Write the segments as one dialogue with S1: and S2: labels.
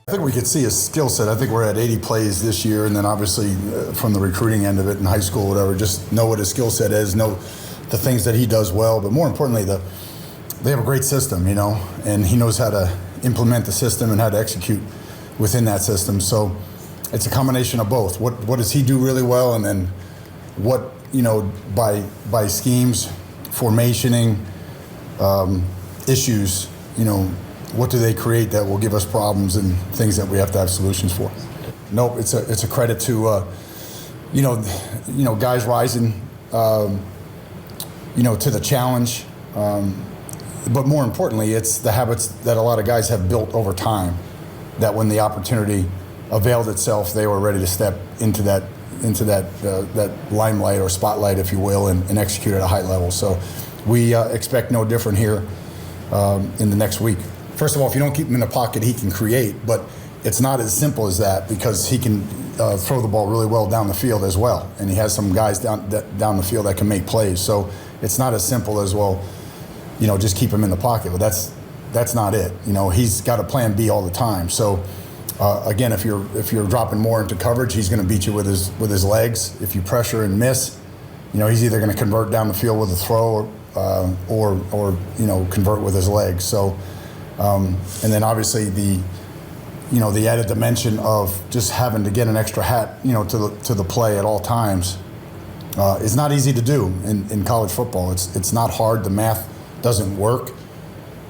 S1: I think we could see his skill set. I think we're at 80 plays this year, and then obviously from the recruiting end of it in high school, whatever, just know what his skill set is, know the things that he does well, but more importantly, they have a great system, and he knows how to implement the system and how to execute within that system. So it's a combination of both. What does he do really well, and then what, by schemes, formationing, issues, what do they create that will give us problems and things that we have to have solutions for? Nope, it's a credit to guys rising to the challenge, but more importantly, it's the habits that a lot of guys have built over time, that when the opportunity availed itself, they were ready to step into that limelight or spotlight, if you will, and execute at a high level. So we expect no different here in the next week. First of all, if you don't keep him in the pocket, he can create, but it's not as simple as that, because he can throw the ball really well down the field as well, and he has some guys down the field that can make plays. So it's not as simple as, well, just keep him in the pocket. But that's not it. He's got a plan B all the time. So again, if you're dropping more into coverage, he's going to beat you with his legs. If you pressure and miss, he's either going to convert down the field with a throw or convert with his legs. So and then obviously the added dimension of just having to get an extra hat to the play at all times is not easy to do in college football. It's not hard. The math doesn't work.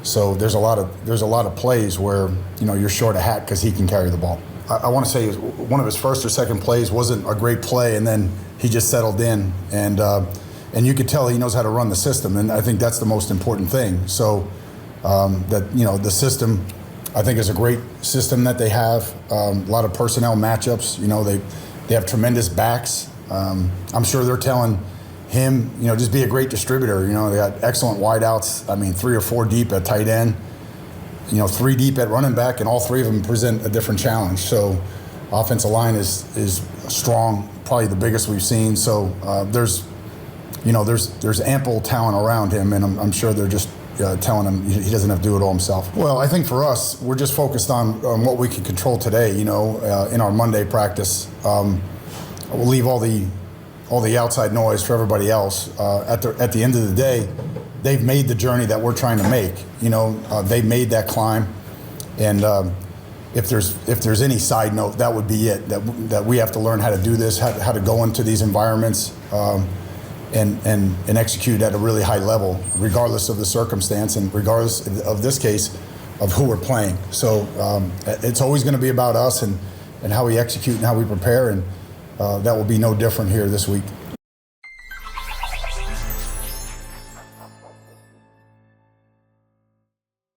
S1: So there's a lot of plays where you're short a hat because he can carry the ball. I want to say one of his first or second plays wasn't a great play, and then he just settled in, and you could tell he knows how to run the system, and I think that's the most important thing. So the system, I think, is a great system that they have. A lot of personnel matchups. They have tremendous backs. I'm sure they're telling him, just be a great distributor. They got excellent wideouts. 3 or 4 deep at tight end, 3 deep at running back, and all 3 of them present a different challenge. So offensive line is strong, probably the biggest we've seen. So there's ample talent around him, and I'm sure they're just telling him he doesn't have to do it all himself. Well, I think for us, we're just focused on what we can control today. In our Monday practice, we'll leave all the outside noise for everybody else. At the end of the day, they've made the journey that we're trying to make. They made that climb, and if there's any side note, that would be it. That we have to learn how to do this, how to go into these environments, and execute at a really high level, regardless of the circumstance and regardless of this case of who we're playing. So it's always going to be about us and how we execute and how we prepare, and that will be no different here this week.